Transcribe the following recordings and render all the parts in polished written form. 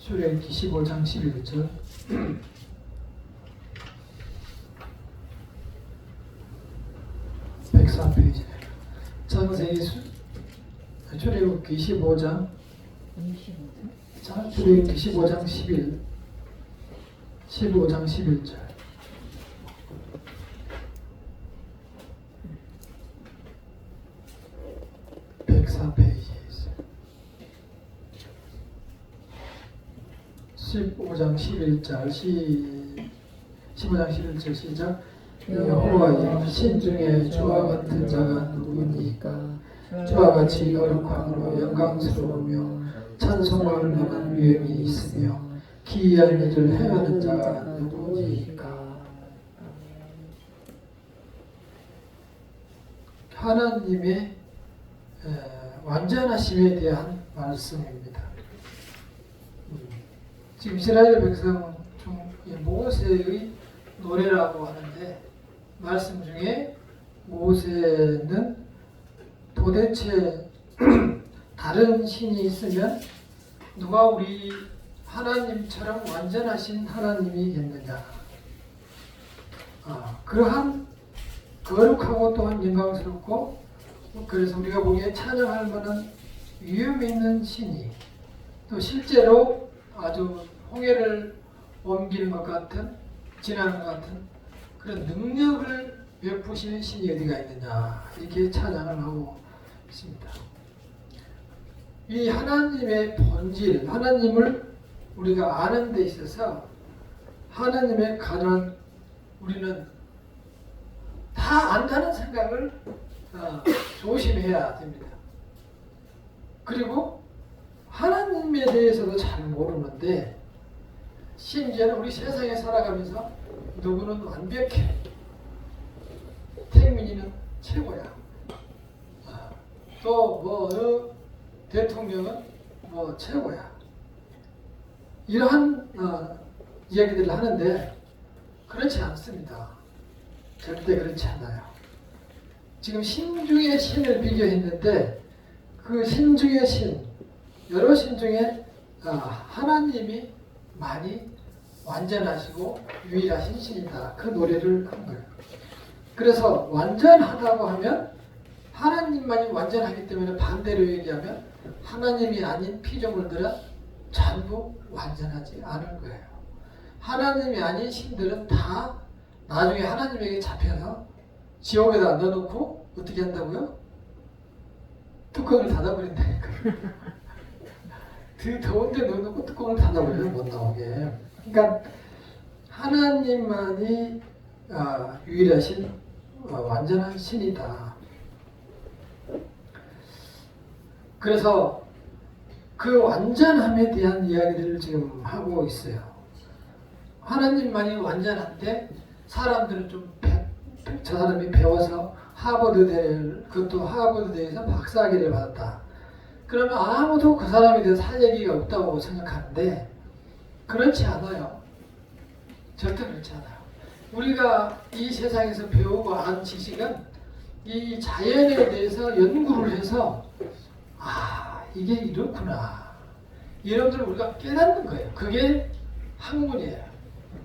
출애굽기 15장 11절. (104페이지) 창세기 출애굽기 15장 출애굽기 15장 11절. 104페이지에 있어요. 15장 11절 15장 11절 시작. 여호와의 신 중에 주와 같은 자가 누구니까? 주와 같이 거룩함으로 영광스러우며 찬송할 만한 위엄이 있으며 기이한 일을 행하는 자가 누구니까? 하나님의 완전하심에 대한 말씀입니다. 지금 이스라엘 백성 중 모세의 노래라고 하는데, 말씀 중에 모세는 도대체 다른 신이 있으면 누가 우리 하나님처럼 완전하신 하나님이겠느냐. 그러한 거룩하고 또한 영광스럽고, 그래서 우리가 보기에 찬양할 만한 위엄 있는 신이, 또 실제로 아주 홍해를 옮기는 것 같은, 지나는 것 같은 그런 능력을 베푸시는 신이 어디가 있느냐, 이렇게 찬양을 하고 있습니다. 이 하나님의 본질, 하나님을 우리가 아는 데 있어서 하나님의 관한 우리는 다 안다는 생각을 조심해야 됩니다. 그리고 하나님에 대해서도 잘 모르는데, 심지어는 우리 세상에 살아가면서 누구는 완벽해, 태민이는 최고야, 또 대통령은 최고야, 이러한 이야기들을 하는데 그렇지 않습니다. 절대 그렇지 않아요. 지금 신 중에 신을 비교했는데, 그 신 중에 신, 여러 신 중에 하나님이 많이 완전하시고 유일하신 신이다, 그 노래를 한 거예요. 그래서 완전하다고 하면 하나님만이 완전하기 때문에, 반대로 얘기하면 하나님이 아닌 피조물들은 전부 완전하지 않은 거예요. 하나님이 아닌 신들은 다 나중에 하나님에게 잡혀서 지옥에다 넣어놓고 어떻게 한다고요? 뚜껑을 닫아버린다니까요. 그 더운 데 넣어놓고 뚜껑을 닫아버려요, 못 나오게. 그러니까 하나님만이 유일하신 완전한 신이다. 그래서 그 완전함에 대한 이야기들을 지금 하고 있어요. 하나님만이 완전한데, 사람들은 저 사람이 배워서 하버드대를, 그것도 하버드대에서 박사학위를 받았다. 그러면 아무도 그 사람에 대해서 할 얘기가 없다고 생각하는데, 그렇지 않아요. 절대 그렇지 않아요. 우리가 이 세상에서 배우고 아는 지식은 이 자연에 대해서 연구를 해서, 이게 이렇구나, 이런들 우리가 깨닫는 거예요. 그게 학문이에요.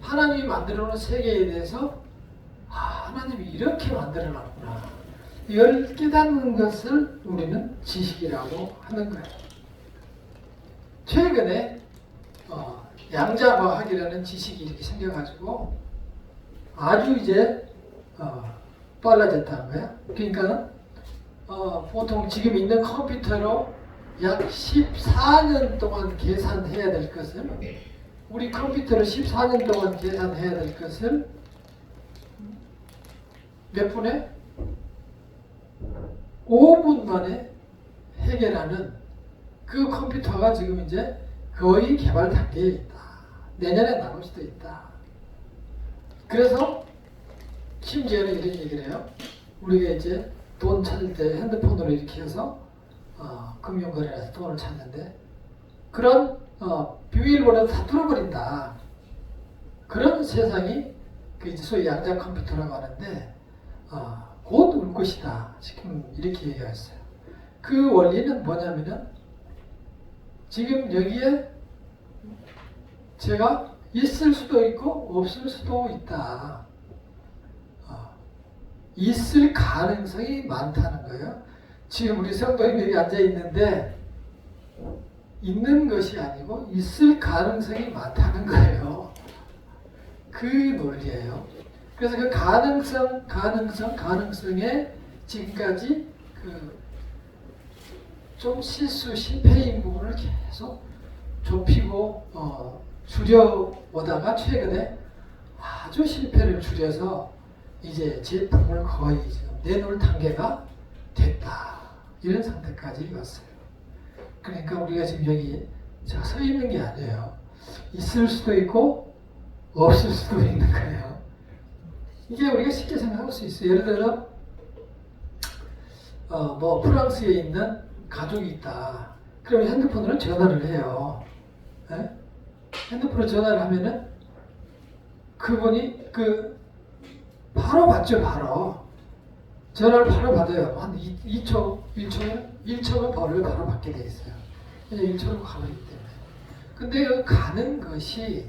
하나님이 만들어 놓은 세계에 대해서 하나님이 이렇게 만들어 놨구나, 이걸 깨닫는 것을 우리는 지식이라고 하는 거예요. 최근에 양자과학이라는 지식이 이렇게 생겨가지고 아주 이제 빨라졌다는 거야. 그러니까 보통 지금 있는 컴퓨터로 약 14년 동안 계산해야 될 것을, 우리 컴퓨터로 14년 동안 계산해야 될 것을 몇 분에? 5분 만에 해결하는 그 컴퓨터가 지금 이제 거의 개발 단계에 있다. 내년에 나올 수도 있다. 그래서 심지어는 이런 얘기를 해요. 우리가 이제 돈 찾을 때 핸드폰으로 이렇게 해서 금융거래에서 돈을 찾는데, 그런 비밀번호를 다 뚫어버린다. 그런 세상이 그 이제 소위 양자 컴퓨터라고 하는데, 곧 올 것이다, 지금 이렇게 얘기했어요. 그 원리는 뭐냐면은, 지금 여기에 제가 있을 수도 있고 없을 수도 있다. 있을 가능성이 많다는 거예요. 지금 우리 성도님들이 앉아 있는데 있는 것이 아니고 있을 가능성이 많다는 거예요. 그 논리예요. 그래서 그 가능성에 지금까지 그 좀 실패인 부분을 계속 좁히고 줄여오다가 최근에 아주 실패를 줄여서 이제 제품을 거의 지금 내놓을 단계가 됐다. 이런 상태까지 왔어요. 그러니까 우리가 지금 여기 서 있는 게 아니에요. 있을 수도 있고 없을 수도 있는 거예요. 이게 우리가 쉽게 생각할 수 있어요. 예를 들어 뭐 프랑스에 있는 가족이 있다. 그러면 핸드폰으로 전화를 해요. 네? 핸드폰으로 전화를 하면은 그분이 바로 받죠. 바로 전화를 바로 받아요. 한 1초면 바로 받게 돼 있어요. 그냥 1초로 가버리기 때문에. 근데 그 가는 것이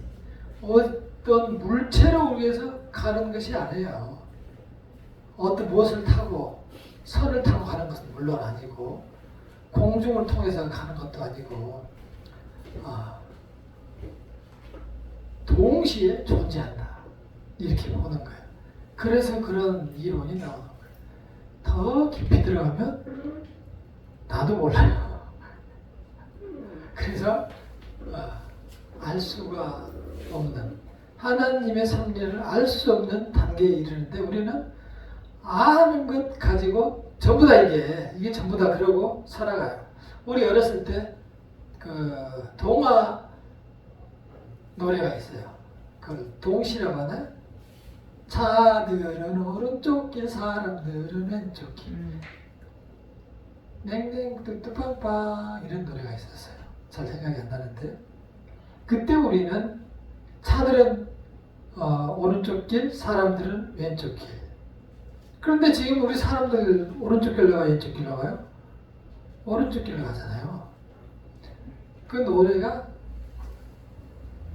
어떤 물체로 위해서 가는 것이 아니에요. 어떤 무엇을 타고 선을 타고 가는 것은 물론 아니고 공중을 통해서 가는 것도 아니고 동시에 존재한다. 이렇게 보는 거예요. 그래서 그런 이론이 나오는 거예요. 더 깊이 들어가면 나도 몰라요. 그래서 알 수가 없는 하나님의 섭리를 알 수 없는 단계에 이르는데 우리는 아는 것 가지고 전부 다 이게 전부 다 그러고 살아가요. 우리 어렸을 때 동화 노래가 있어요. 그걸 동시라고 하나요? 차들은 오른쪽 길, 사람들은 왼쪽 길. 냉냉 뚝뚝빵빵 이런 노래가 있었어요. 잘 생각이 안 나는데 그때 우리는 차들은 오른쪽 길, 사람들은 왼쪽 길. 그런데 지금 우리 사람들 오른쪽 길로 가요, 왼쪽 길로 가요? 오른쪽 길로 가잖아요. 그 노래가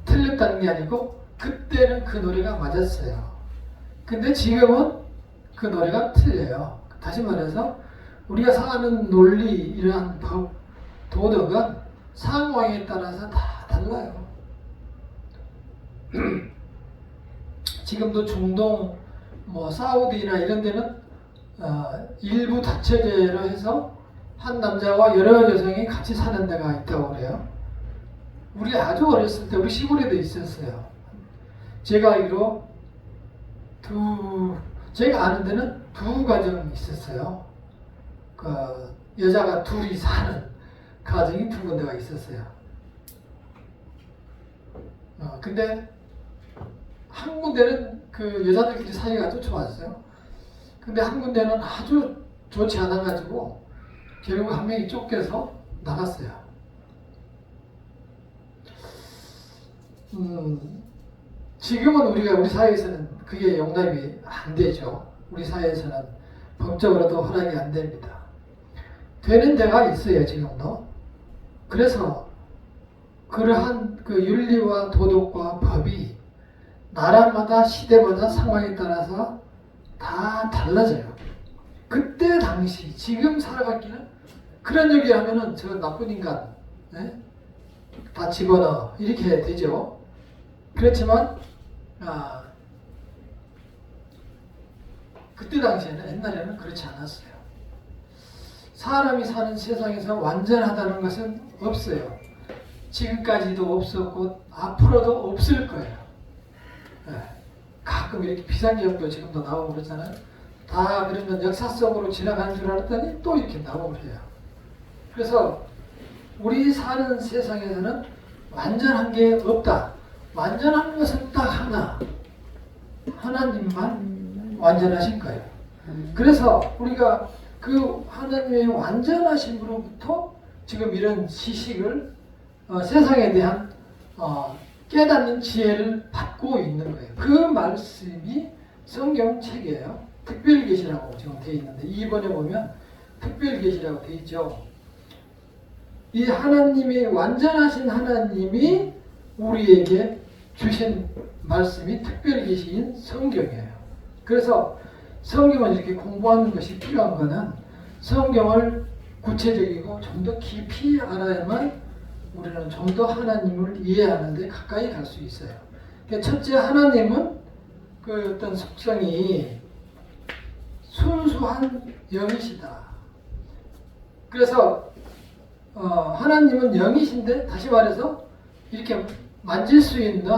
틀렸다는 게 아니고 그때는 그 노래가 맞았어요. 근데 지금은 그 노래가 틀려요. 다시 말해서 우리가 사는 논리, 이러한 법, 도덕은 상황에 따라서 다 달라요. 지금도 중동, 사우디나 이런 데는 일부 다처제로 해서 한 남자와 여러 여성이 같이 사는 데가 있다고 그래요. 우리 아주 어렸을 때 우리 시골에도 있었어요. 제가 알기로 제가 아는 데는 두 가정이 있었어요. 여자가 둘이 사는 가정이 두 군데가 있었어요. 근데 한 군데는 그 여자들끼리 사이가 아주 좋았어요. 근데 한 군데는 아주 좋지 않아가지고 결국 한 명이 쫓겨서 나갔어요. 지금은 우리 사회에서는 그게 용납이 안 되죠. 우리 사회에서는 법적으로도 허락이 안 됩니다. 되는 데가 있어요, 지금도. 그래서 그러한 그 윤리와 도덕과 법이 나라마다 시대마다 상황에 따라서 다 달라져요. 그때 당시 지금 살아가기는 그런 얘기 하면은 저 나쁜 인간 다 집어넣어 이렇게 되죠. 그렇지만 그때 당시에는 옛날에는 그렇지 않았어요. 사람이 사는 세상에서 완전하다는 것은 없어요. 지금까지도 없었고 앞으로도 없을 거예요. 가끔 이렇게 비상계엄도 지금도 나오고 그러잖아요. 다 그러면 역사 속으로 지나가는 줄 알았더니 또 이렇게 나오고 그래요. 그래서 우리 사는 세상에서는 완전한 게 없다. 완전한 것은 딱 하나. 하나님만 완전하신 거예요. 그래서 우리가 그 하나님의 완전하심으로부터 지금 이런 지식을 세상에 대한 깨닫는 지혜를 받고 있는 거예요. 그 말씀이 성경책이에요. 특별계시라고 지금 되어 있는데 2번에 보면 특별계시라고 되어 있죠. 이 하나님이 완전하신 하나님이 우리에게 주신 말씀이 특별히 계신 성경이에요. 그래서 성경을 이렇게 공부하는 것이 필요한 것은 성경을 구체적이고 좀 더 깊이 알아야만 우리는 좀 더 하나님을 이해하는 데 가까이 갈 수 있어요. 첫째, 하나님은 그 어떤 속성이 순수한 영이시다. 그래서 하나님은 영이신데, 다시 말해서 이렇게 만질 수 있는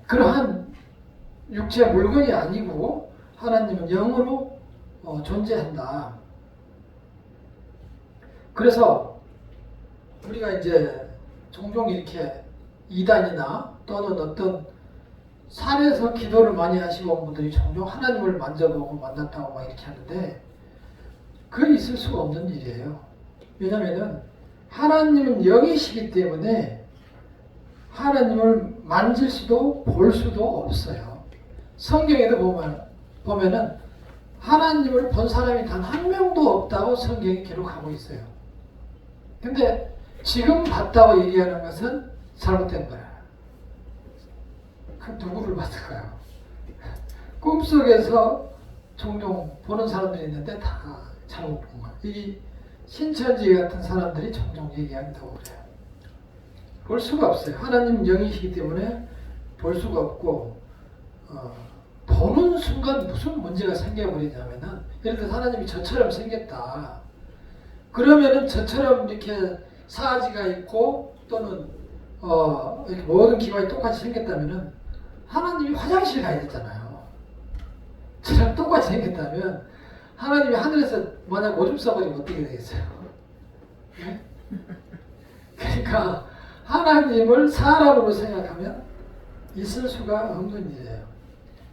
그러한 육체 물건이 아니고 하나님은 영으로 존재한다. 그래서 우리가 이제 종종 이렇게 이단이나 또는 어떤 산에서 기도를 많이 하시고 온 분들이 종종 하나님을 만져보고 만났다고 막 이렇게 하는데, 그게 있을 수가 없는 일이에요. 왜냐하면 하나님은 영이시기 때문에 하나님을 만질 수도 볼 수도 없어요. 성경에도 보면은 하나님을 본 사람이 단 한 명도 없다고 성경이 기록하고 있어요. 근데 지금 봤다고 얘기하는 것은 잘못된 거야. 그 누구를 봤을까요? 꿈속에서 종종 보는 사람들이 있는데 다 잘못 본 거야. 이 신천지 같은 사람들이 종종 얘기하기도 그래요. 볼 수가 없어요. 하나님 영이시기 때문에 볼 수가 없고, 보는 순간 무슨 문제가 생겨버리냐면은, 예를 들어서 하나님이 저처럼 생겼다. 그러면은 저처럼 이렇게 사지가 있고 또는 이렇게 모든 기관이 똑같이 생겼다면은 하나님이 화장실 가야 되잖아요. 저랑 똑같이 생겼다면 하나님이 하늘에서 만약 오줌 싸버리면 어떻게 되겠어요? 네? 그러니까 하나님을 사람으로 생각하면 있을 수가 없는 일이에요.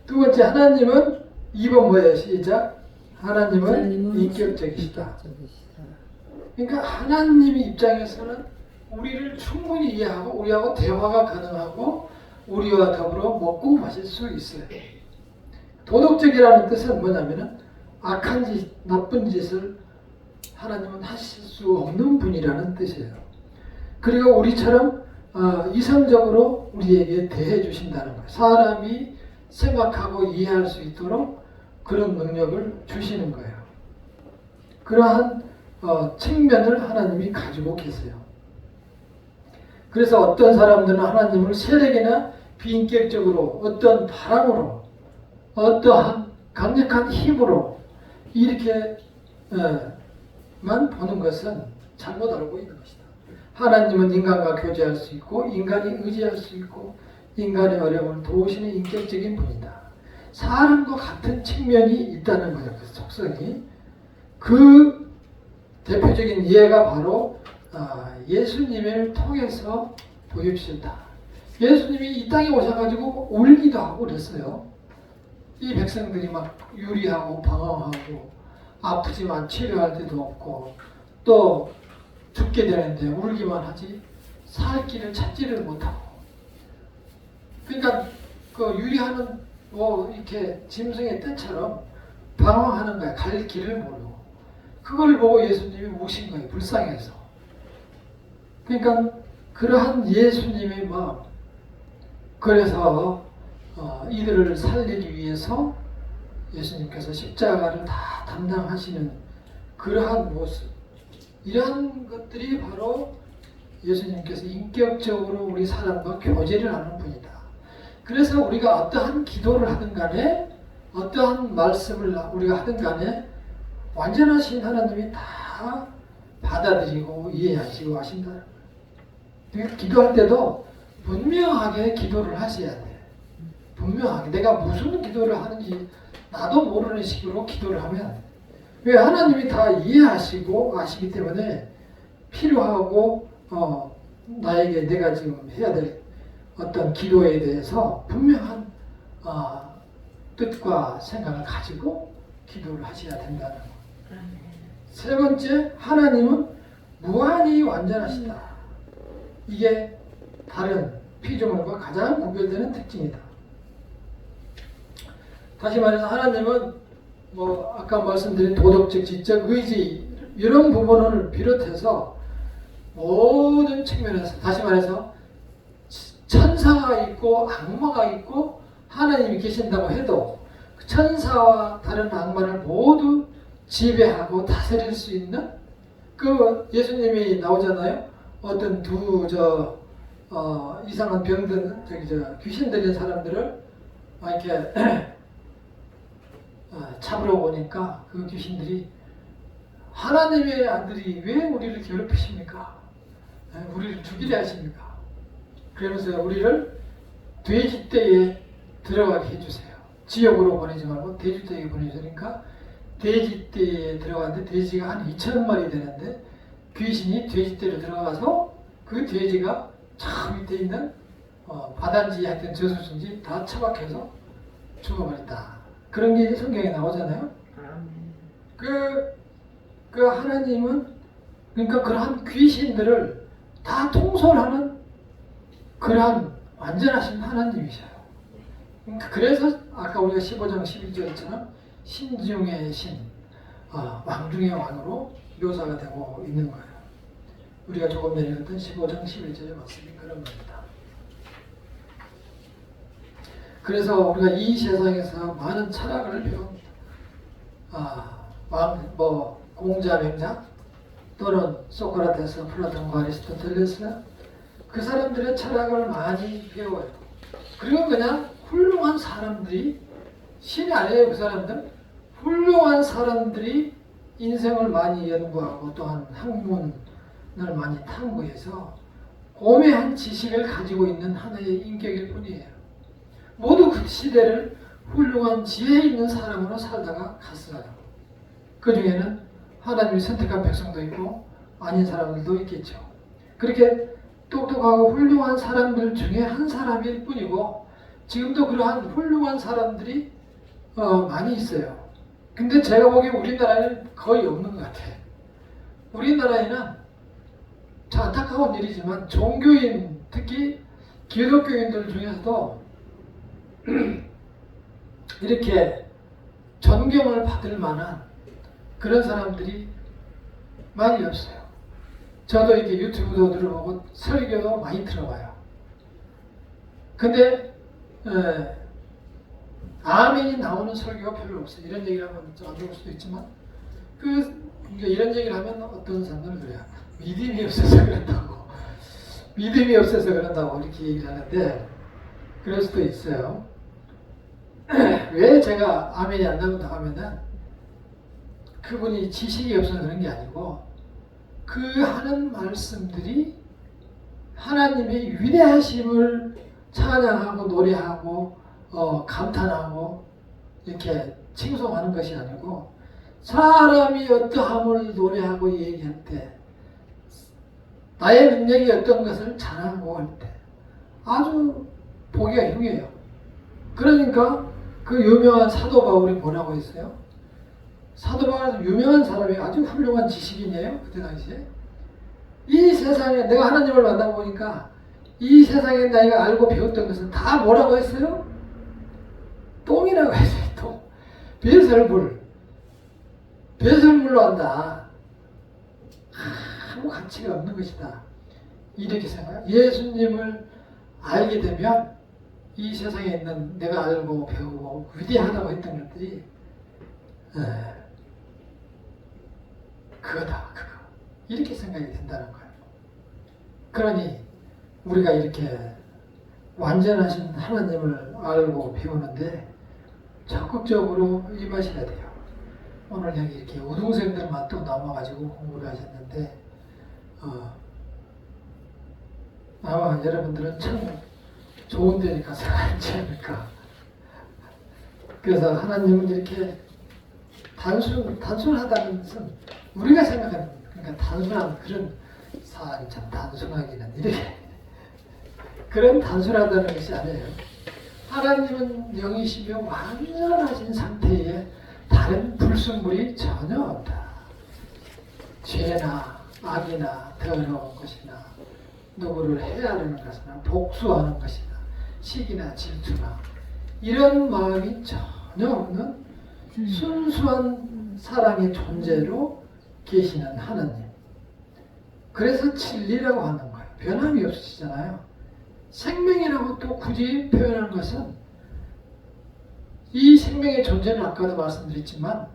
두 번째, 하나님은 2번 뭐예요? 시작. 하나님은 인격적이시다. 그러니까 하나님 입장에서는 우리를 충분히 이해하고 우리하고 대화가 가능하고 우리와 더불어 먹고 마실 수 있어요. 도덕적이라는 뜻은 뭐냐면은 악한 짓, 나쁜 짓을 하나님은 하실 수 없는 분이라는 뜻이에요. 그리고 우리처럼 이성적으로 우리에게 대해 주신다는 거예요. 사람이 생각하고 이해할 수 있도록 그런 능력을 주시는 거예요. 그러한 측면을 하나님이 가지고 계세요. 그래서 어떤 사람들은 하나님을 세력이나 비인격적으로, 어떤 바람으로, 어떠한 강력한 힘으로 이렇게만 보는 것은 잘못 알고 있는 것이다. 하나님은 인간과 교제할 수 있고 인간이 의지할 수 있고 인간의 어려움을 도우시는 인격적인 분이다. 사람과 같은 측면이 있다는 거예요. 그 속성이. 그 대표적인 예가 바로 예수님을 통해서 보여주셨다. 예수님이 이 땅에 오셔가지고 울기도 하고 그랬어요. 이 백성들이 막 유리하고 방황하고 아프지만 치료할 데도 없고 또 죽게 되는데 울기만 하지 살 길을 찾지를 못하고, 그러니까 그 유리하는 이렇게 짐승의 떼처럼 방황하는 거야. 갈 길을 모르고. 그걸 보고 예수님이 우신 거예요. 불쌍해서. 그러니까 그러한 예수님의 마음, 그래서 이들을 살리기 위해서 예수님께서 십자가를 다 담당하시는 그러한 모습, 이러한 것들이 바로 예수님께서 인격적으로 우리 사람과 교제를 하는 분이다. 그래서 우리가 어떠한 기도를 하든 간에 어떠한 말씀을 우리가 하든 간에 완전하신 하나님이 다 받아들이고 이해하시고 하신다. 그러니까 기도할 때도 분명하게 기도를 하셔야 돼. 분명하게 내가 무슨 기도를 하는지 나도 모르는 식으로 기도를 하면, 왜 하나님이 다 이해하시고 아시기 때문에 필요하고 나에게 내가 지금 해야 될 어떤 기도에 대해서 분명한 뜻과 생각을 가지고 기도를 하셔야 된다는 것. 세 번째, 하나님은 무한히 완전하시다. 이게 다른 피조물과 가장 구별되는 특징이다. 다시 말해서 하나님은 아까 말씀드린 도덕적, 지적, 의지 이런 부분을 비롯해서 모든 측면에서, 다시 말해서 천사가 있고 악마가 있고 하나님이 계신다고 해도 그 천사와 다른 악마를 모두 지배하고 다스릴 수 있는 그 예수님이 나오잖아요. 어떤 이상한 병든 귀신 들린 사람들을 이렇게 잡으러 오니까 그 귀신들이 하나님의 아들이 왜 우리를 괴롭히십니까? 우리를 죽이려 하십니까? 그러면서 우리를 돼지떼에 들어가게 해주세요. 지옥으로 보내지 말고 돼지떼에 보내주니까 돼지떼에 들어갔는데 돼지가 한 2,000 마리 되는데 귀신이 돼지떼로 들어가서 그 돼지가 저 밑에 있는 바단지 하여튼 저수지인지 다 처박혀서 죽어버린다. 그런 게 성경에 나오잖아요. 그 하나님은 그러니까 그러한 귀신들을 다 통솔하는 그러한 완전하신 하나님이셔요. 그래서 아까 우리가 15장 11절처럼 신중의 신, 왕중의 왕으로 묘사가 되고 있는 거예요. 우리가 조금 전에 읽었던 15장 11절의 말씀이 그런 겁니다. 그래서 우리가 이 세상에서 많은 철학을 배웁니다. 공자, 맹자 또는 소크라테스, 플라톤과 아리스토텔레스 그 사람들의 철학을 많이 배워요. 그리고 그냥 훌륭한 사람들이 신이 아니에요. 그 사람들 훌륭한 사람들이 인생을 많이 연구하고 또한 학문을 많이 탐구해서 고매한 지식을 가지고 있는 하나의 인격일 뿐이에요. 모두 그 시대를 훌륭한 지혜 있는 사람으로 살다가 갔어요. 그 중에는 하나님이 선택한 백성도 있고 아닌 사람들도 있겠죠. 그렇게 똑똑하고 훌륭한 사람들 중에 한 사람일 뿐이고 지금도 그러한 훌륭한 사람들이 많이 있어요. 근데 제가 보기에 우리나라에는 거의 없는 것 같아요. 우리나라에는 참 안타까운 일이지만 종교인, 특히 기독교인들 중에서도 이렇게 존경을 받을 만한 그런 사람들이 많이 없어요. 저도 이렇게 유튜브도 들어보고 설교도 많이 들어봐요. 근데 아멘이 나오는 설교가 별로 없어요. 이런 얘기를 하면 좀 안 좋을 수도 있지만 이런 얘기를 하면 어떤 사람들은 그래요. 믿음이 없어서 그런다고. 믿음이 없어서 그런다고 이렇게 얘기를 하는데 그럴 수도 있어요. 왜 제가 아멘이 안 나온다고 하면은 그분이 지식이 없어서 그런 게 아니고 그 하는 말씀들이 하나님의 위대하심을 찬양하고 노래하고 감탄하고 이렇게 칭송하는 것이 아니고 사람이 어떠함을 노래하고 얘기할 때 나의 능력이 어떤 것을 자랑하고 할 때 아주 보기가 흉해요. 그러니까 그 유명한 사도 바울이 뭐라고 했어요? 사도 바울은 유명한 사람이 아주 훌륭한 지식인이에요. 그때 당시에. 이 세상에 내가 하나님을 만나보니까 이 세상에 내가 알고 배웠던 것은 다 뭐라고 했어요? 똥이라고 했어요. 똥. 배설물로 한다. 아무 가치가 없는 것이다. 이렇게 생각해요. 예수님을 알게 되면 이 세상에 있는 내가 알고 배우고 위대하다고 했던 것들이 그거다. 이렇게 생각이 든다는 거예요. 그러니 우리가 이렇게 완전하신 하나님을 알고 배우는데 적극적으로 임하셔야 돼요. 오늘 여기 이렇게 우등생들만 또 남아가지고 공부를 하셨는데 아마 여러분들은 참 좋은 데 가서 앉지 않을까. 그래서 하나님은 이렇게 단순하다는 것은 우리가 생각하는 그러니까 단순한 그런 사람이 참 단순하기는 이렇게 그런 단순하다는 것이 아니에요. 하나님은 영이시며 완전하신 상태에 다른 불순물이 전혀 없다. 죄나 악이나 더러운 것이나 누구를 해하려는 것이나 복수하는 것이나 시기나 질투나 이런 마음이 전혀 없는 순수한 사랑의 존재로 계시는 하나님. 그래서 진리라고 하는 거예요. 변함이 없으시잖아요. 생명이라고 또 굳이 표현한 것은 이 생명의 존재는 아까도 말씀드렸지만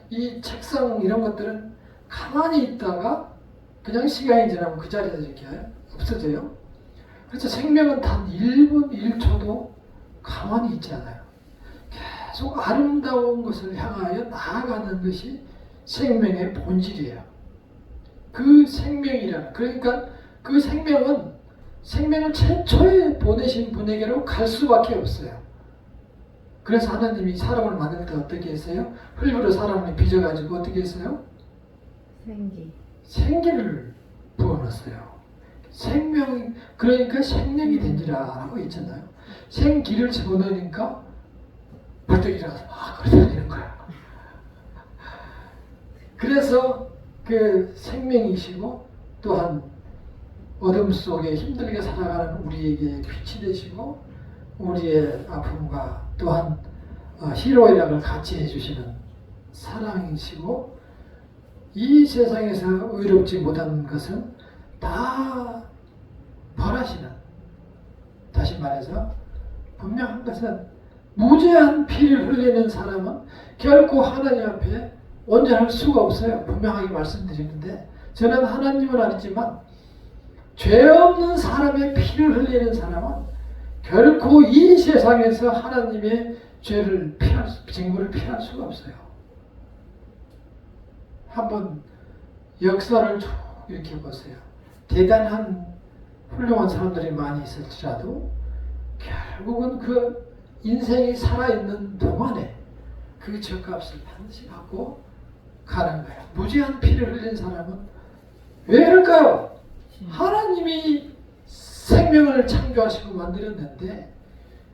이 책상 이런 것들은 가만히 있다가 그냥 시간이 지나면 그 자리에서 이렇게 없어져요. 그래서 생명은 단 1분 1초도 가만히 있지 않아요. 계속 아름다운 것을 향하여 나아가는 것이 생명의 본질이에요. 그 생명이라는, 그러니까 그 생명을 최초에 보내신 분에게로 갈 수밖에 없어요. 그래서 하나님이 사람을 만들 때 어떻게 했어요? 흙으로 사람을 빚어가지고 어떻게 했어요? 생기를 부어놨어요. 생명, 그러니까 생명이 된지라 하고 있잖아요. 생기를 집어넣으니까 벌떡 일어나서 막 걸어다니는 거야. 그래서 그 생명이시고 또한 어둠 속에 힘들게 살아가는 우리에게 빛이 되시고 우리의 아픔과 또한 희로애락을 같이 해주시는 사랑이시고 이 세상에서 의롭지 못한 것은 다 벌하시는, 다시 말해서 분명한 것은 무죄한 피를 흘리는 사람은 결코 하나님 앞에 온전할 수가 없어요. 분명하게 말씀드리는데 저는 하나님은 아니지만 죄 없는 사람의 피를 흘리는 사람은 결코 이 세상에서 하나님의 죄를 징벌을 피할 수가 없어요. 한번 역사를 쭉 이렇게 보세요. 대단한 훌륭한 사람들이 많이 있을지라도 결국은 그 인생이 살아있는 동안에 그 죄값을 반드시 받고 가는 거예요. 무죄한 피를 흘린 사람은 왜 그럴까요? 하나님이 생명을 창조하시고 만들었는데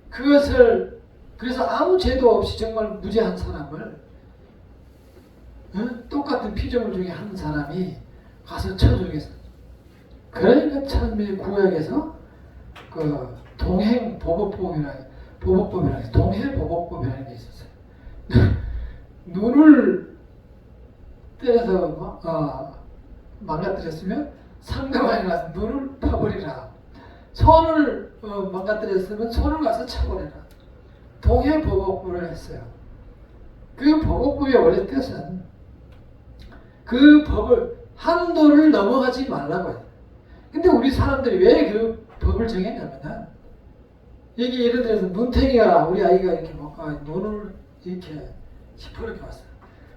그것을, 그래서 아무 죄도 없이 정말 무죄한 사람을 똑같은 피조물 중에 한 사람이 가서 처족해서, 그러니까 처음에 구약에서 그 동행보복법이라는 동해보복법이라는 게 있었어요. 눈을 때려서 망가뜨렸으면 상대방에 가서 눈을 파버리라. 손을 망가뜨렸으면 손을 가서 쳐버리라. 동해보복법을 했어요. 그 보복법의 원래 뜻은 그 법을, 한도를 넘어가지 말라고요. 근데 우리 사람들이 왜 그 법을 정했냐면은, 여기 예를 들어서 눈탱이가, 우리 아이가 이렇게 눈을 이렇게 시퍼렇게 왔어요.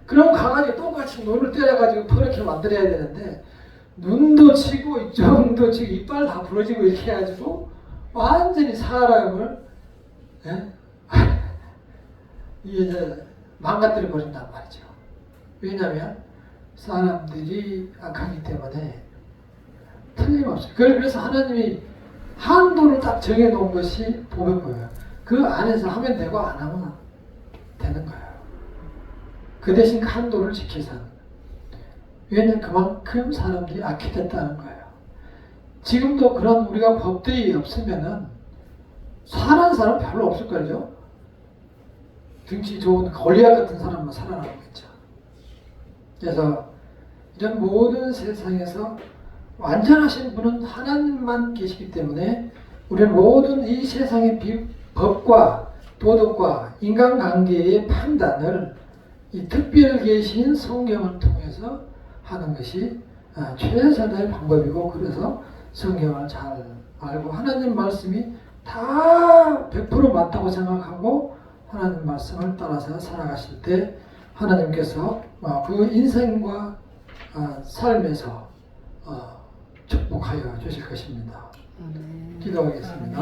그럼 강아지 똑같이 눈을 때려가지고 퍼렇게 만들어야 되는데, 눈도 치고 이쪽도 치고 이빨 다 부러지고 이렇게 해가지고 완전히 사람을 이제 망가뜨려 버린단 말이죠. 왜냐하면 사람들이 악하기 때문에 틀림없어요. 그래서 하나님이 한도를 딱 정해놓은 것이 보복법이에요. 그 안에서 하면 되고 안 하면 되는 거예요. 그 대신 그 한도를 지켜서 하는 거예요. 왜냐하면 그만큼 사람들이 악해졌다는 거예요. 지금도 그런 우리가 법들이 없으면은 사는 사람 별로 없을걸요. 등치 좋은 골리앗 같은 사람만 살아남겠죠. 그래서 이런 모든 세상에서 완전하신 분은 하나님만 계시기 때문에 우리는 모든 이 세상의 법과 도덕과 인간관계의 판단을 이 특별 계신 성경을 통해서 하는 것이 최선의 방법이고, 그래서 성경을 잘 알고 하나님 말씀이 다 100% 맞다고 생각하고 하나님 말씀을 따라서 살아가실 때 하나님께서 그 인생과 삶에서 축복하여 주실 것입니다. 기도하겠습니다.